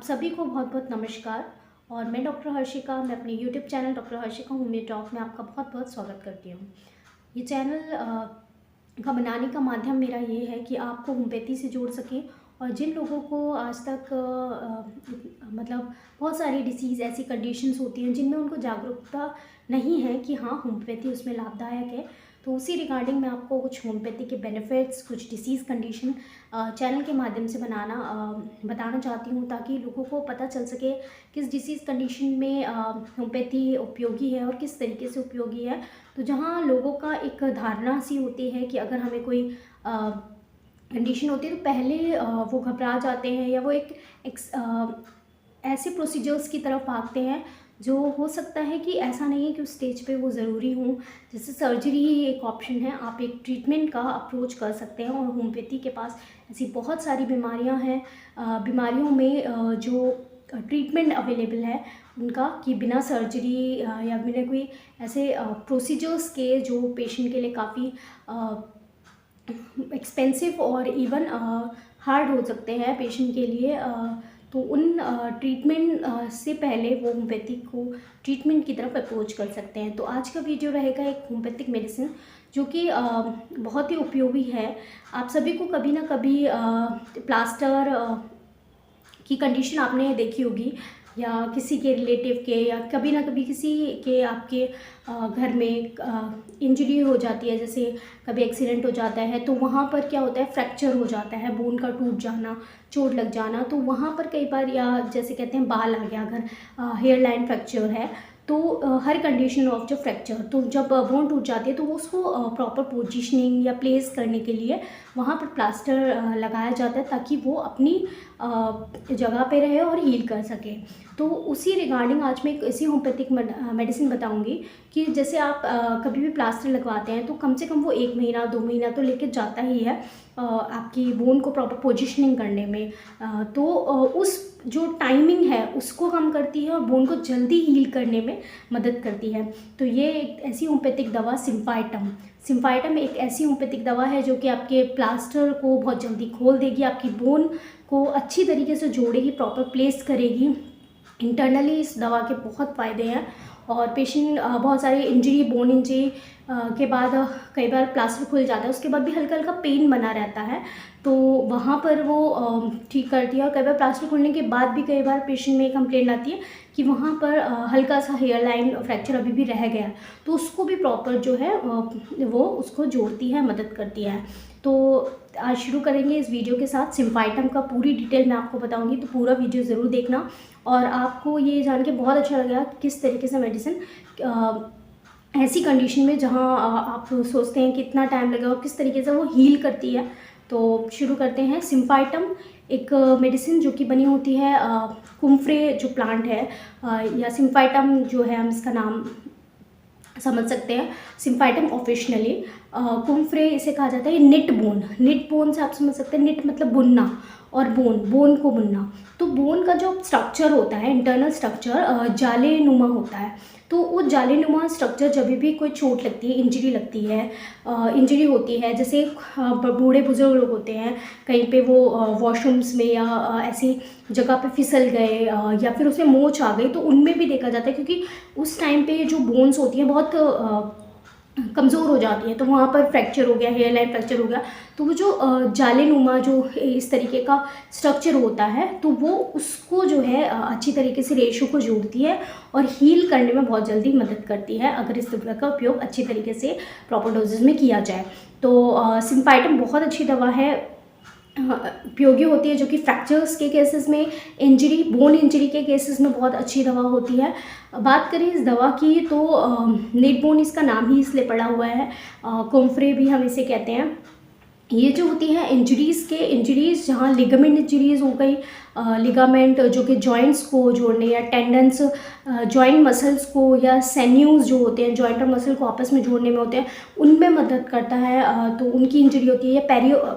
सभी को बहुत बहुत नमस्कार। और मैं डॉक्टर हर्षिका, मैं अपने YouTube channel doctor Harshika homeo talk में आपका बहुत बहुत स्वागत करती हूँ। ये चैनल का बनाने का माध्यम मेरा ये है कि आपको होम्योपैथी से जोड़ सकें। और जिन लोगों को आज तक मतलब बहुत सारी डिसीज़ ऐसी कंडीशंस होती हैं जिनमें उनको जागरूकता नहीं है कि हाँ होम्योपैथी उसमें लाभदायक है, तो उसी रिगार्डिंग मैं आपको कुछ होम्योपैथी के बेनिफिट्स, कुछ डिसीज़ कंडीशन चैनल के माध्यम से बताना चाहती हूँ, ताकि लोगों को पता चल सके किस डिसीज़ कंडीशन में होम्योपैथी उपयोगी है और किस तरीके से उपयोगी है। तो जहाँ लोगों का एक धारणा सी होती है कि अगर हमें कोई कंडीशन होती है तो पहले वो घबरा जाते हैं या वो ऐसे प्रोसीजर्स की तरफ भागते हैं जो हो सकता है कि ऐसा नहीं है कि उस स्टेज पे वो ज़रूरी हो। जैसे सर्जरी ही एक ऑप्शन है, आप एक ट्रीटमेंट का अप्रोच कर सकते हैं। और होम्योपैथी के पास ऐसी बहुत सारी बीमारियां हैं, बीमारियों में जो ट्रीटमेंट अवेलेबल है उनका, कि बिना सर्जरी या बिना कोई ऐसे प्रोसीजर्स के जो पेशेंट के लिए काफ़ी एक्सपेंसिव और इवन हार्ड हो सकते हैं पेशेंट के लिए। तो उन ट्रीटमेंट से पहले वो होम्योपैथी को ट्रीटमेंट की तरफ अप्रोच कर सकते हैं। तो आज का वीडियो रहेगा एक होम्योपैथिक मेडिसिन जो कि बहुत ही उपयोगी है। आप सभी को कभी ना कभी प्लास्टर की कंडीशन आपने देखी होगी, या किसी के रिलेटिव के, या कभी ना कभी किसी के आपके घर में इंजरी हो जाती है। जैसे कभी एक्सीडेंट हो जाता है तो वहाँ पर क्या होता है, फ्रैक्चर हो जाता है, बोन का टूट जाना, चोट लग जाना। तो वहाँ पर कई बार, या जैसे कहते हैं बाल आ गया, अगर हेयर लाइन फ्रैक्चर है तो हर कंडीशन ऑफ जो फ्रैक्चर, तो जब बोन टूट जाती है तो वो उसको प्रॉपर पोजीशनिंग या प्लेस करने के लिए वहाँ पर प्लास्टर लगाया जाता है, ताकि वो अपनी जगह पे रहे और हील कर सके। तो उसी रिगार्डिंग आज मैं एक ऐसी होम्योपैथिक मेडिसिन बताऊंगी कि जैसे आप कभी भी प्लास्टर लगवाते हैं तो कम से कम वो 1 महीना 2 महीना तो लेके जाता ही है आपकी बोन को प्रॉपर पोजीशनिंग करने में। तो उस जो टाइमिंग है उसको कम करती है और बोन को जल्दी हील करने में मदद करती है। तो ये एक ऐसी होम्योपैथिक दवा सिम्फाइटम एक ऐसी होम्योपैथिक दवा है जो कि आपके प्लास्टर को बहुत जल्दी खोल देगी, आपकी बोन को अच्छी तरीके से जोड़ेगी, प्रॉपर प्लेस करेगी। इंटरनली इस दवा के बहुत फ़ायदे हैं। और पेशेंट बहुत सारे इंजरी, बोन इंजरी के बाद कई बार प्लास्टर खुल जाता है, उसके बाद भी हल्का हल्का पेन बना रहता है, तो वहाँ पर वो ठीक करती है। और कई बार प्लास्टर खुलने के बाद भी कई बार पेशेंट में कंप्लेंट आती है कि वहाँ पर हल्का सा हेयर लाइन फ्रैक्चर अभी भी रह गया, तो उसको भी प्रॉपर जो है वो उसको जोड़ती है, मदद करती है। तो आज शुरू करेंगे इस वीडियो के साथ। सिम्फाइटम का पूरी डिटेल मैं आपको बताऊंगी, तो पूरा वीडियो ज़रूर देखना। और आपको ये जान के बहुत अच्छा लगेगा किस तरीके से मेडिसिन ऐसी कंडीशन में जहाँ आप सोचते हैं कि इतना टाइम लगेगा, और किस तरीके से वो हील करती है। तो शुरू करते हैं। सिम्फाइटम एक मेडिसिन जो कि बनी होती है कुम्फ्रे जो प्लांट है, या सिम्फाइटम जो है हम इसका नाम समझ सकते हैं, सिम्फाइटम ऑफिशियली कुम्फ्रे इसे कहा जाता है। निट बोन से आप समझ सकते हैं, निट मतलब बुनना और बोन को बुनना। तो बोन का जो स्ट्रक्चर होता है, इंटरनल स्ट्रक्चर जाले नुमा होता है। तो वो जाले नुमा स्ट्रक्चर जब भी कोई चोट लगती है, इंजरी लगती है, इंजरी होती है, जैसे बूढ़े बुजुर्ग लोग होते हैं, कहीं पे वो वॉशरूम्स में या ऐसी जगह पे फिसल गए, या फिर उसमें मोच आ गई, तो उनमें भी देखा जाता है, क्योंकि उस टाइम पे जो बोन्स होती हैं बहुत कमज़ोर हो जाती है। तो वहाँ पर फ्रैक्चर हो गया, हेयर लाइन फ्रैक्चर हो गया, तो वो जो जालेनुमा जो इस तरीके का स्ट्रक्चर होता है, तो वो उसको जो है अच्छी तरीके से रेशो को जोड़ती है और हील करने में बहुत जल्दी मदद करती है, अगर इस दवा का उपयोग अच्छी तरीके से प्रॉपर डोजेज में किया जाए। तो सिम्फाइटम बहुत अच्छी दवा है, उपयोगी होती है, जो कि फ्रैक्चर्स के केसेस में, बोन इंजरी के केसेस में बहुत अच्छी दवा होती है। बात करें इस दवा की तो नेट बोन इसका नाम ही इसलिए पड़ा हुआ है, कोम्फ्रे भी हम इसे कहते हैं। ये जो होती है इंजरीज़ जहाँ लिगामेंट इंजरीज़ हो गई, लिगामेंट जो कि जॉइंट्स को जोड़ने, या टेंडन्स जॉइंट मसल्स को, या सैन्यूज जो होते हैं जॉइंट और मसल को आपस में जोड़ने में होते हैं, उनमें मदद करता है। तो उनकी इंजरी होती है, या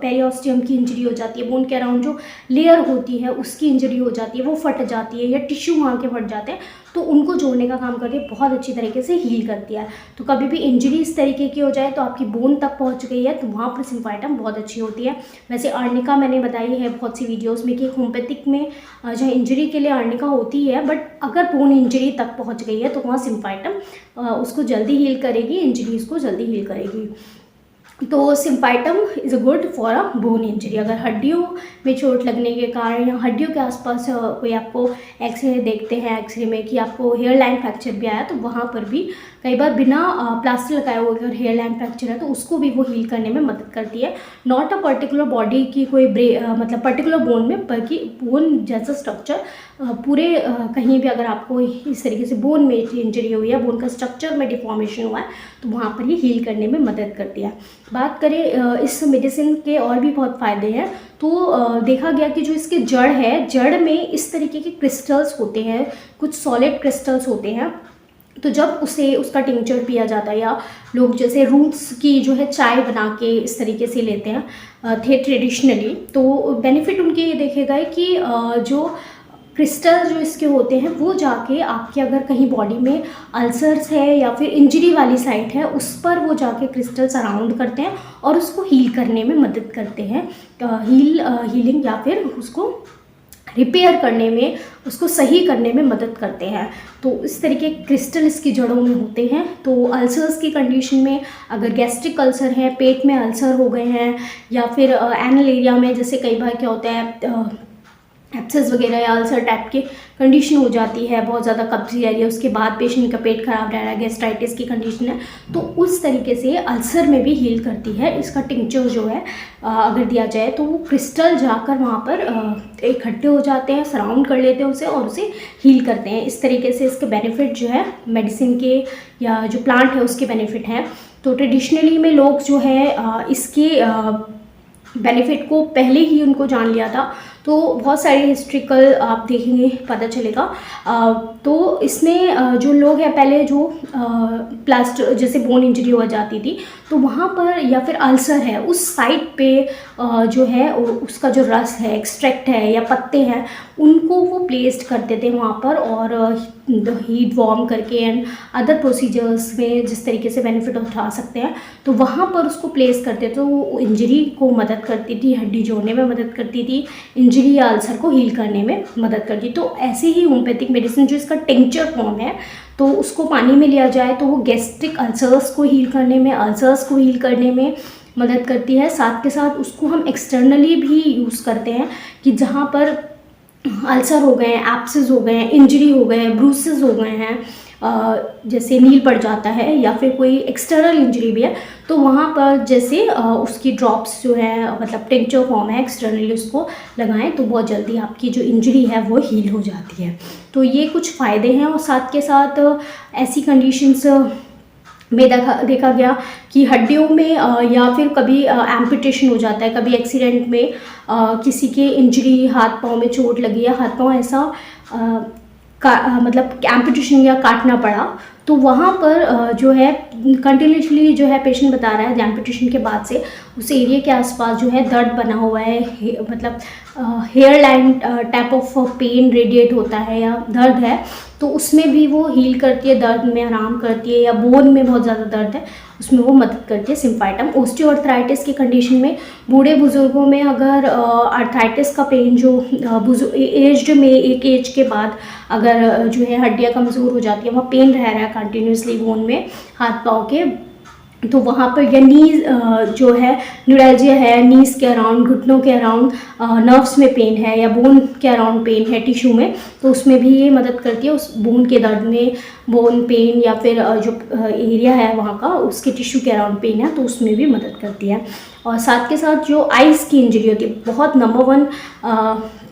पेरियोस्टियम की इंजरी हो जाती है, बोन के अराउंड जो लेयर होती है उसकी इंजरी हो जाती है, वो फट जाती है, या टिश्यू वहाँ के फट जाते हैं, तो उनको जोड़ने का काम करती है, बहुत अच्छी तरीके से हील करती है। तो कभी भी इंजरी इस तरीके की हो जाए, तो आपकी बोन तक पहुँच गई है, तो वहाँ पर सिम्फाइटम बहुत अच्छी होती है। वैसे अर्निका मैंने बताई है बहुत सी वीडियोज़ में कि एक होम्योपैथिक में जहाँ इंजरी के लिए आर्निका होती है, बट अगर बोन इंजरी तक पहुँच गई है तो वहाँ सिम्फाइटम उसको जल्दी हील करेगी, इंजरीज को जल्दी हील करेगी। तो symphytum is good for a bone injury. अगर हड्डियों में चोट लगने के कारण या हड्डियों के आसपास कोई आपको एक्सरे देखते हैं, एक्सरे में कि आपको हेयर लाइन फ्रैक्चर भी आया, तो वहाँ पर भी कई बार बिना प्लास्टर लगाए हुए अगर हेयर लाइन फ्रैक्चर है तो उसको भी वो हील करने में मदद करती है। नॉट अ पर्टिकुलर बॉडी की कोई मतलब पर्टिकुलर बोन में, बल्कि बोन जैसा स्ट्रक्चर पूरे कहीं भी अगर आपको इस तरीके से बोन में इंजरी हुई है, बोन का स्ट्रक्चर में डिफॉर्मेशन हुआ है, तो वहाँ पर ये हील करने में मदद करती है। बात करें इस मेडिसिन के और भी बहुत फ़ायदे हैं, तो देखा गया कि जो इसके जड़ है, जड़ में इस तरीके के क्रिस्टल्स होते हैं, कुछ सॉलिड क्रिस्टल्स होते हैं। तो जब उसका टिंचर पिया जाता है, या लोग जैसे रूट्स की जो है चाय बना के इस तरीके से लेते हैं थे ट्रेडिशनली, तो बेनिफिट उनके ये देखे गए कि जो क्रिस्टल जो इसके होते हैं वो जाके आपके अगर कहीं बॉडी में अल्सर्स है या फिर इंजरी वाली साइट है, उस पर वो जाके क्रिस्टल सराउंड करते हैं और उसको हील करने में मदद करते हैं। हीलिंग या फिर उसको रिपेयर करने में, उसको सही करने में मदद करते हैं। तो इस तरीके क्रिस्टल इसकी जड़ों में होते हैं। तो अल्सर्स की कंडीशन में, अगर गैस्ट्रिक अल्सर है, पेट में अल्सर हो गए हैं, या फिर एनल एरिया में जैसे कई बार क्या होता है एब्सेस वगैरह या अल्सर टाइप की कंडीशन हो जाती है, बहुत ज़्यादा कब्जी आ रही है, उसके बाद पेशेंट का पेट खराब रह रहा है, गैस्ट्राइटिस की कंडीशन है, तो उस तरीके से अल्सर में भी हील करती है। इसका टिंचर जो है अगर दिया जाए तो वो क्रिस्टल जाकर वहाँ पर इकट्ठे हो जाते हैं, सराउंड कर लेते हैं उसे और उसे हील करते हैं। इस तरीके से इसके बेनिफिट जो है मेडिसिन के या जो प्लांट है उसके बेनिफिट हैं। तो ट्रेडिशनली में लोग जो है इसके बेनिफिट को पहले ही उनको जान लिया था, तो बहुत सारी हिस्ट्रिकल आप देखेंगे पता चलेगा। तो इसमें जो लोग हैं पहले जो प्लास्टर जैसे बोन इंजरी हो जाती थी, तो वहाँ पर या फिर अल्सर है उस साइड पे जो है उसका जो रस है, एक्सट्रैक्ट है या पत्ते हैं, उनको वो प्लेस्ड करते थे वहाँ पर, और हीट वार्म करके एंड अदर प्रोसीजर्स में जिस तरीके से बेनिफिट उठा सकते हैं, तो वहाँ पर उसको प्लेस करते थे। तो वो इंजरी को मदद करती थी, हड्डी जोड़ने में मदद करती थी, इंजरी या अल्सर को हील करने में मदद करती। तो ऐसे ही होम्योपैथिक मेडिसिन जो इसका टिंचर फॉर्म है, तो उसको पानी में लिया जाए तो वो गैस्ट्रिक अल्सर्स को हील करने में, अल्सर्स को हील करने में मदद करती है। साथ के साथ उसको हम एक्सटर्नली भी यूज़ करते हैं कि जहाँ पर अल्सर हो गए हैं, एब्सेस हो गए हैं, इंजरी हो गए हैं, ब्रूसेस हो गए हैं, जैसे नील पड़ जाता है या फिर कोई एक्सटर्नल इंजरी भी है, तो वहाँ पर जैसे उसकी ड्रॉप्स जो है मतलब टिंचर फॉर्म है, एक्सटर्नली उसको लगाएं तो बहुत जल्दी आपकी जो इंजरी है वो हील हो जाती है। तो ये कुछ फ़ायदे हैं। और साथ के साथ ऐसी कंडीशंस में देखा गया कि हड्डियों में या फिर कभी एम्पुटेशन हो जाता है, कभी एक्सीडेंट में किसी के इंजरी, हाथ पाँव में चोट लगी या हाथ पाँव ऐसा मतलब एम्पुटेशन या काटना पड़ा, तो वहाँ पर जो है कंटिन्यूसली जो है पेशेंट बता रहा है एम्पुटेशन के बाद से उस एरिया के आसपास जो है दर्द बना हुआ है, मतलब hair line type of pain radiate होता है या दर्द है, तो उसमें भी वो हील करती है, दर्द में आराम करती है। या बोन में बहुत ज़्यादा दर्द है उसमें वो मदद करती है सिम्फाइटम। ऑस्टियोआर्थराइटिस की कंडीशन में बूढ़े बुजुर्गों में अगर आर्थराइटिस का पेन जो एज्ड में एक एज के बाद अगर जो है हड्डियाँ कमज़ोर हो जाती है, वहाँ पेन रह रहा है कंटिन्यूसली बोन में, हाथ पाँव के, तो वहाँ पर या नीज जो है न्यूरैल्जिया है, नीज के अराउंड, घुटनों के अराउंड नर्व्स में पेन है या बोन के अराउंड पेन है टिश्यू में, तो उसमें भी ये मदद करती है उस बोन के दर्द में, बोन पेन या फिर जो एरिया है वहाँ का उसके टिश्यू के अराउंड पेन है तो उसमें भी मदद करती है। और साथ के साथ जो आइज़ की इंजरी होती है, बहुत नंबर 1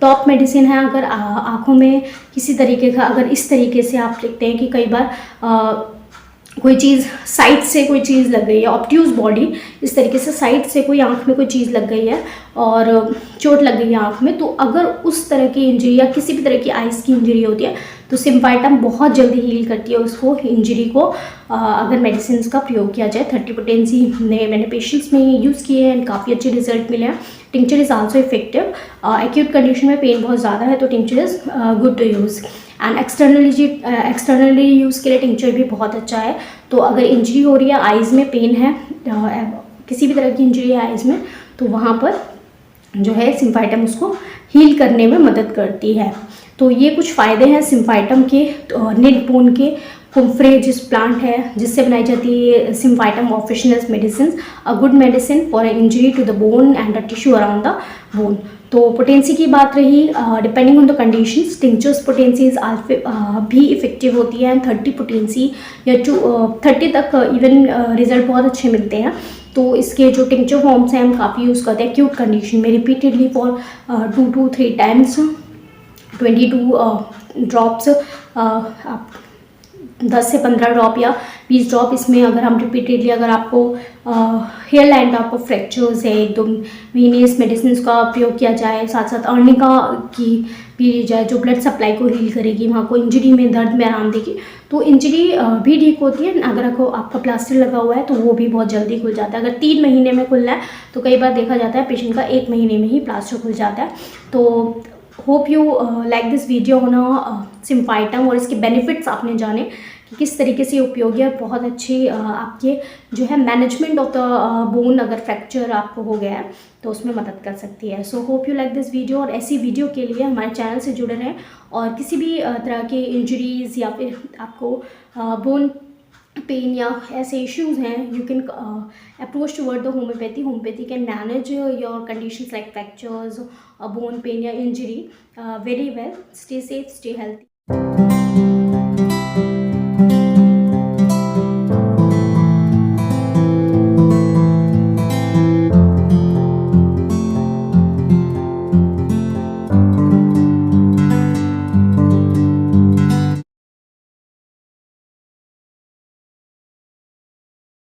टॉप मेडिसिन है। अगर आँखों में किसी तरीके का अगर इस तरीके से आप देखते हैं कि कई बार कोई चीज़ साइड से कोई चीज़ लग गई है, ऑब्ट्यूज बॉडी, इस तरीके से साइड से कोई आंख में कोई चीज़ लग गई है और चोट लग गई है आंख में, तो अगर उस तरह की इंजरी या किसी भी तरह की आइज़ की इंजरी होती है तो सिम्फाइटम बहुत जल्दी हील करती है उसको, इंजरी को, अगर मेडिसिन का प्रयोग किया जाए। 30 पोटेंसी मैंने पेशेंट्स में यूज़ किए हैं, काफ़ी अच्छे रिजल्ट मिले हैं। Tincture is also effective. Acute condition में पेन बहुत ज़्यादा है तो tincture is good to use. And externally use के लिए टिंचर भी बहुत अच्छा है। तो अगर इंजरी हो रही है, आइज़ में पेन है, किसी भी तरह की इंजरी है आइज़ में, तो वहाँ पर जो है सिम्फाइटम उसको हील करने में मदद करती है। तो ये कुछ फ़ायदे हैं सिम्फाइटम के। निट बोन के कुम्फ्रे जिस प्लांट है जिससे बनाई जाती है Symphytum officinalis medicine, a good medicine for injury to the bone and the tissue around the bone. तो पोटेंसी की बात रही, depending on the conditions tinctures potencies भी इफेक्टिव होती है, 30 पोटेंसी या 30 तक इवन रिजल्ट बहुत अच्छे मिलते हैं। तो इसके जो टिंचर फॉर्म्स हैं हम काफ़ी यूज़ करते हैं एक्यूट कंडीशन में repeatedly for 2 to 3 times, 22 drops, आप 10 से 15 ड्रॉप या 20 ड्रॉप इसमें अगर हम रिपीटेडली, अगर आपको हेयर लाइन आपको फ्रैक्चर्स है एकदम वीनियस मेडिसिन का उपयोग किया जाए, साथ साथ अर्निका की पी ली जाए जो ब्लड सप्लाई को हील करेगी, वहाँ को इंजरी में दर्द में आराम देगी, तो इंजरी भी ठीक होती है। अगर आपका प्लास्टर लगा हुआ है तो वो भी बहुत जल्दी खुल जाता है। अगर 3 महीने में खुलना है तो कई बार देखा जाता है पेशेंट का 1 महीने में ही प्लास्टर खुल जाता है। तो hope you like this video होना सिम्फाइटम और इसके बेनिफिट्स आपने जाने कि किस तरीके से उपयोगी है। बहुत अच्छी आपके जो है मैनेजमेंट ऑफ द बोन, अगर फ्रैक्चर आपको हो गया है तो उसमें मदद कर सकती है। So hope you like this video, और ऐसी वीडियो के लिए हमारे चैनल से जुड़े रहें और किसी भी तरह के इंजरीज़ या फिर आपको बोन पेन या ऐसे इश्यूज हैं, you can approach toward the homeopathy. Homeopathy can manage your conditions like fractures, bone pain या injury very well. Stay safe, stay healthy.